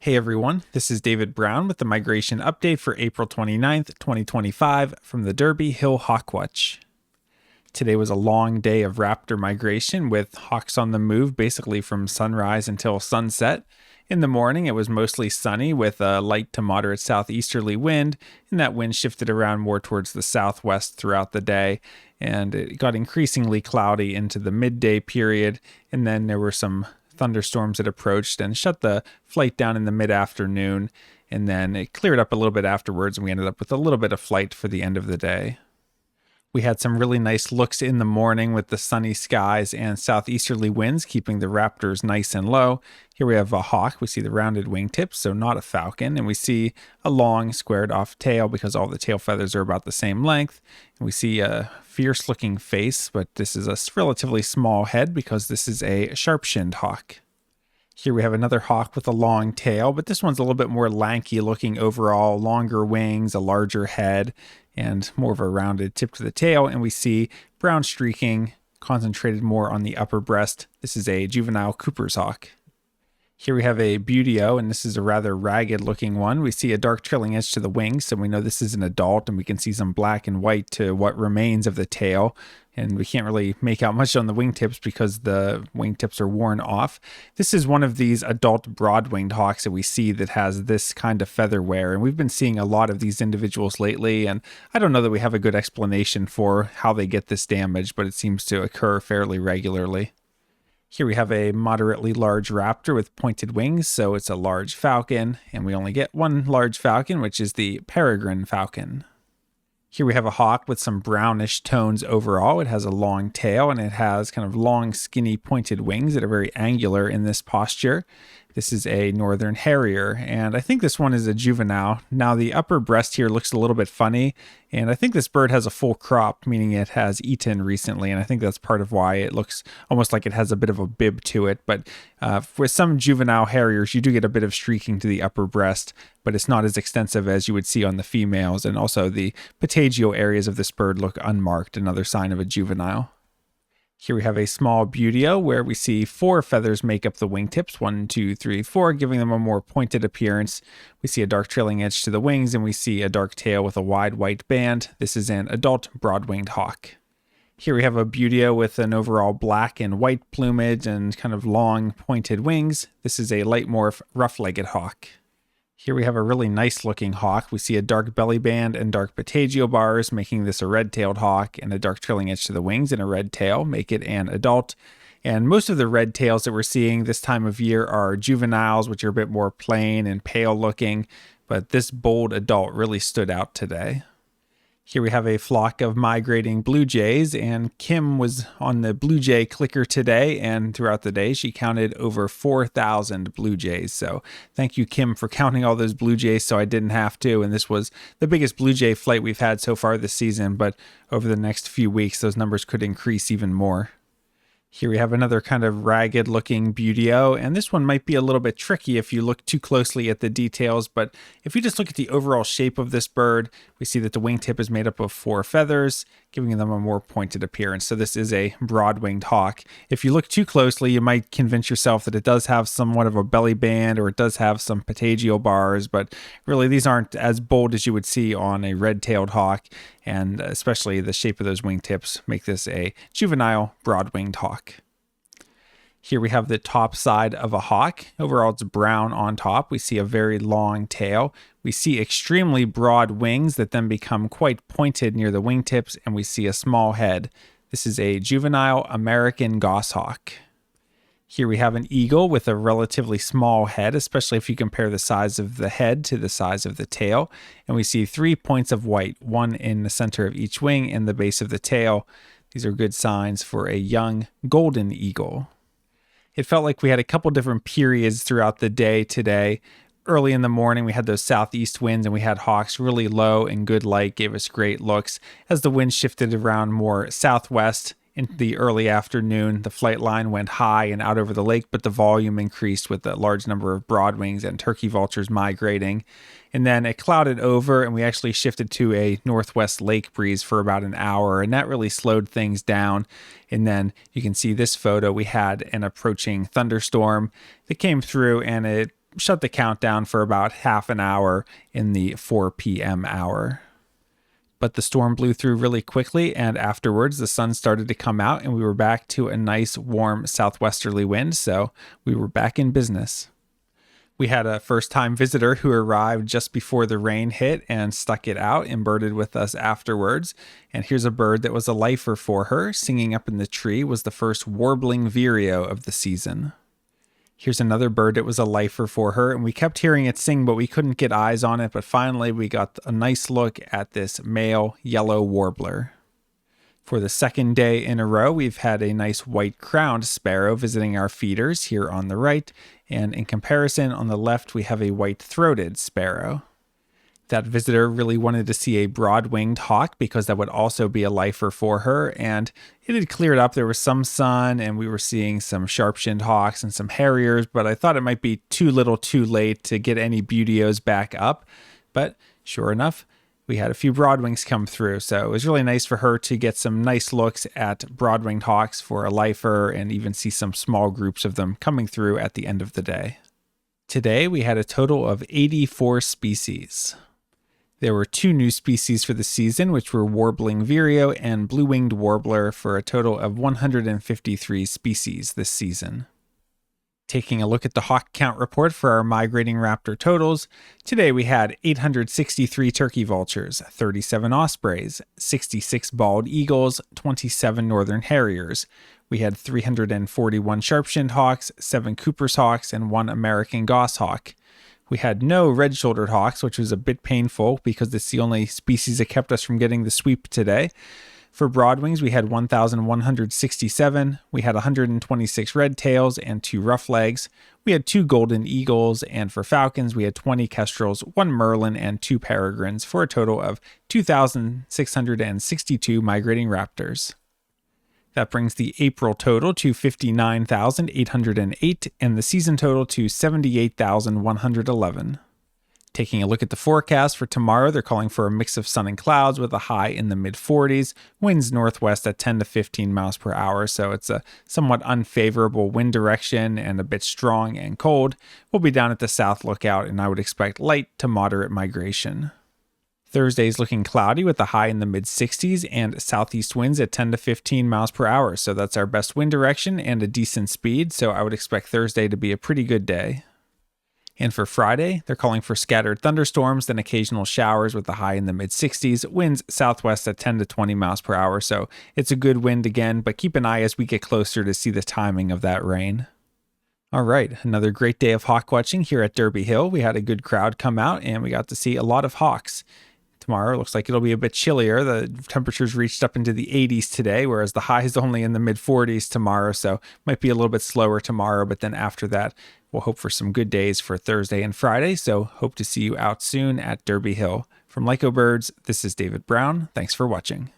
Hey everyone, this is David Brown with the migration update for April 29th, 2025 from the Derby Hill Hawkwatch. Today was a long day of raptor migration with hawks on the move basically from sunrise until sunset. In the morning, it was mostly sunny with a light to moderate southeasterly wind, and that wind shifted around more towards the southwest throughout the day, and it got increasingly cloudy into the midday period, and then there were some thunderstorms that approached and shut the flight down in the mid-afternoon, and then it cleared up a little bit afterwards, and we ended up with a little bit of flight for the end of the day. We had some really nice looks in the morning with the sunny skies and southeasterly winds, keeping the raptors nice and low. Here we have a hawk. We see the rounded wingtips, so not a falcon. And we see a long squared off tail because all the tail feathers are about the same length. And we see a fierce looking face, but this is a relatively small head because this is a sharp-shinned hawk. Here we have another hawk with a long tail, but this one's a little bit more lanky looking overall, longer wings, a larger head, and more of a rounded tip to the tail. And we see brown streaking concentrated more on the upper breast. This is a juvenile Cooper's hawk. Here we have a buteo, and this is a rather ragged looking one. We see a dark trailing edge to the wings, so we know this is an adult, and we can see some black and white to what remains of the tail. And we can't really make out much on the wingtips because the wingtips are worn off. This is one of these adult broad-winged hawks that we see that has this kind of feather wear, and we've been seeing a lot of these individuals lately, and I don't know that we have a good explanation for how they get this damage, but it seems to occur fairly regularly. Here we have a moderately large raptor with pointed wings, so it's a large falcon, and we only get one large falcon, which is the peregrine falcon. Here we have a hawk with some brownish tones overall. It has a long tail, and it has kind of long, skinny, pointed wings that are very angular in this posture. This is a northern harrier, and I think this one is a juvenile. Now, the upper breast here looks a little bit funny, and I think this bird has a full crop, meaning it has eaten recently, and I think that's part of why it looks almost like it has a bit of a bib to it. But with some juvenile harriers, you do get a bit of streaking to the upper breast, but it's not as extensive as you would see on the females, and also the patagial areas of this bird look unmarked, another sign of a juvenile. Here we have a small buteo where we see 4 feathers make up the wingtips, 1, 2, 3, 4, giving them a more pointed appearance. We see a dark trailing edge to the wings, and we see a dark tail with a wide white band. This is an adult broad-winged hawk. Here we have a buteo with an overall black and white plumage and kind of long pointed wings. This is a light morph rough-legged hawk. Here we have a really nice looking hawk. We see a dark belly band and dark patagial bars, making this a red-tailed hawk, and a dark trailing edge to the wings and a red tail make it an adult. And most of the red tails that we're seeing this time of year are juveniles, which are a bit more plain and pale looking, but this bold adult really stood out today. Here we have a flock of migrating blue jays, and Kim was on the blue jay clicker today, and throughout the day she counted over 4,000 blue jays. So thank you, Kim, for counting all those blue jays so I didn't have to. And this was the biggest blue jay flight we've had so far this season, but over the next few weeks those numbers could increase even more. Here we have another kind of ragged looking buteo, and this one might be a little bit tricky if you look too closely at the details, but if you just look at the overall shape of this bird, we see that the wingtip is made up of 4 feathers, giving them a more pointed appearance. So this is a broad-winged hawk. If you look too closely, you might convince yourself that it does have somewhat of a belly band or it does have some patagial bars, but really these aren't as bold as you would see on a red-tailed hawk, and especially the shape of those wingtips make this a juvenile broad-winged hawk. Here we have the top side of a hawk. Overall, it's brown on top. We see a very long tail. We see extremely broad wings that then become quite pointed near the wingtips, and we see a small head. This is a juvenile American goshawk. Here we have an eagle with a relatively small head, especially if you compare the size of the head to the size of the tail. And we see 3 points of white, one in the center of each wing and the base of the tail. These are good signs for a young golden eagle. It felt like we had a couple different periods throughout the day today. Early in the morning, we had those southeast winds and we had hawks really low and good light, gave us great looks. As the wind shifted around more southwest in the early afternoon, the flight line went high and out over the lake, but the volume increased with a large number of broadwings and turkey vultures migrating. And then it clouded over and we actually shifted to a northwest lake breeze for about an hour, and that really slowed things down. And then you can see this photo, we had an approaching thunderstorm that came through and it shut the countdown for about half an hour in the 4 p.m. hour. But the storm blew through really quickly, and afterwards the sun started to come out and we were back to a nice warm southwesterly wind, so we were back in business. We had a first-time visitor who arrived just before the rain hit and stuck it out and birded with us afterwards. And here's a bird that was a lifer for her. Singing up in the tree was the first warbling vireo of the season. Here's another bird that was a lifer for her, and we kept hearing it sing, but we couldn't get eyes on it. But finally, we got a nice look at this male yellow warbler. For the second day in a row, we've had a nice white-crowned sparrow visiting our feeders here on the right, and in comparison, on the left, we have a white-throated sparrow. That visitor really wanted to see a broad-winged hawk because that would also be a lifer for her, and it had cleared up. There was some sun, and we were seeing some sharp-shinned hawks and some harriers, but I thought it might be too little too late to get any buteos back up. But sure enough, we had a few broadwings come through, so it was really nice for her to get some nice looks at broad-winged hawks for a lifer and even see some small groups of them coming through at the end of the day. Today, we had a total of 84 species. There were 2 new species for the season, which were warbling vireo and blue-winged warbler, for a total of 153 species this season. Taking a look at the hawk count report for our migrating raptor totals, today we had 863 turkey vultures, 37 ospreys, 66 bald eagles, 27 northern harriers. We had 341 sharp-shinned hawks, 7 Cooper's hawks, and 1 American goshawk. We had no red-shouldered hawks, which was a bit painful because it's the only species that kept us from getting the sweep today. For broadwings, we had 1,167. We had 126 red tails and 2 roughlegs. We had 2 golden eagles, and for falcons, we had 20 kestrels, 1 merlin, and 2 peregrines, for a total of 2,662 migrating raptors. That brings the April total to 59,808 and the season total to 78,111. Taking a look at the forecast for tomorrow, they're calling for a mix of sun and clouds with a high in the mid-40s, winds northwest at 10 to 15 miles per hour, so it's a somewhat unfavorable wind direction and a bit strong and cold. We'll be down at the south lookout, and I would expect light to moderate migration. Thursday's looking cloudy with a high in the mid-60s and southeast winds at 10 to 15 miles per hour, so that's our best wind direction and a decent speed, so I would expect Thursday to be a pretty good day. And for Friday, they're calling for scattered thunderstorms, then occasional showers with a high in the mid-60s, winds southwest at 10 to 20 miles per hour, so it's a good wind again, but keep an eye as we get closer to see the timing of that rain. All right, another great day of hawk watching here at Derby Hill. We had a good crowd come out, and we got to see a lot of hawks. Tomorrow looks like it'll be a bit chillier. The temperatures reached up into the 80s today, whereas the high is only in the mid-40s tomorrow, so might be a little bit slower tomorrow, but then after that, we'll hope for some good days for Thursday and Friday, so hope to see you out soon at Derby Hill. From Lyco Birds, this is David Brown. Thanks for watching.